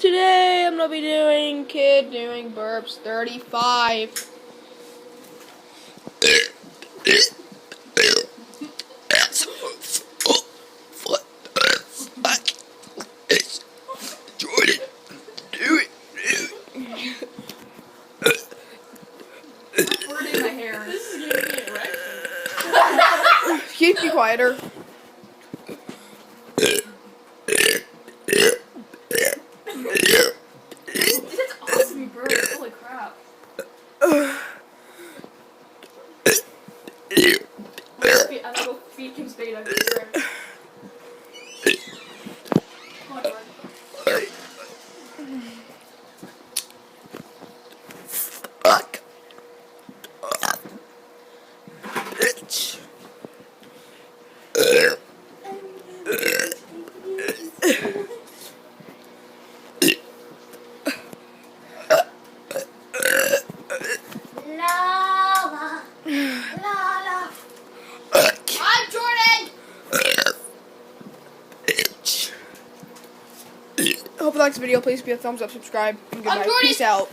Today I'm gonna be doing kid doing burps 35. Jordan, do it. Word in my hair. This is giving me an erection. Can you be quieter? That's awesome, bro. Holy crap. I'm gonna go feed Kim's beta. Fuck. Bitch. Lala. Lala. Fuck. I'm Jordan! Bitch. Hope you liked this video. Please give it a thumbs up, subscribe, and goodbye. Jordan. Peace out.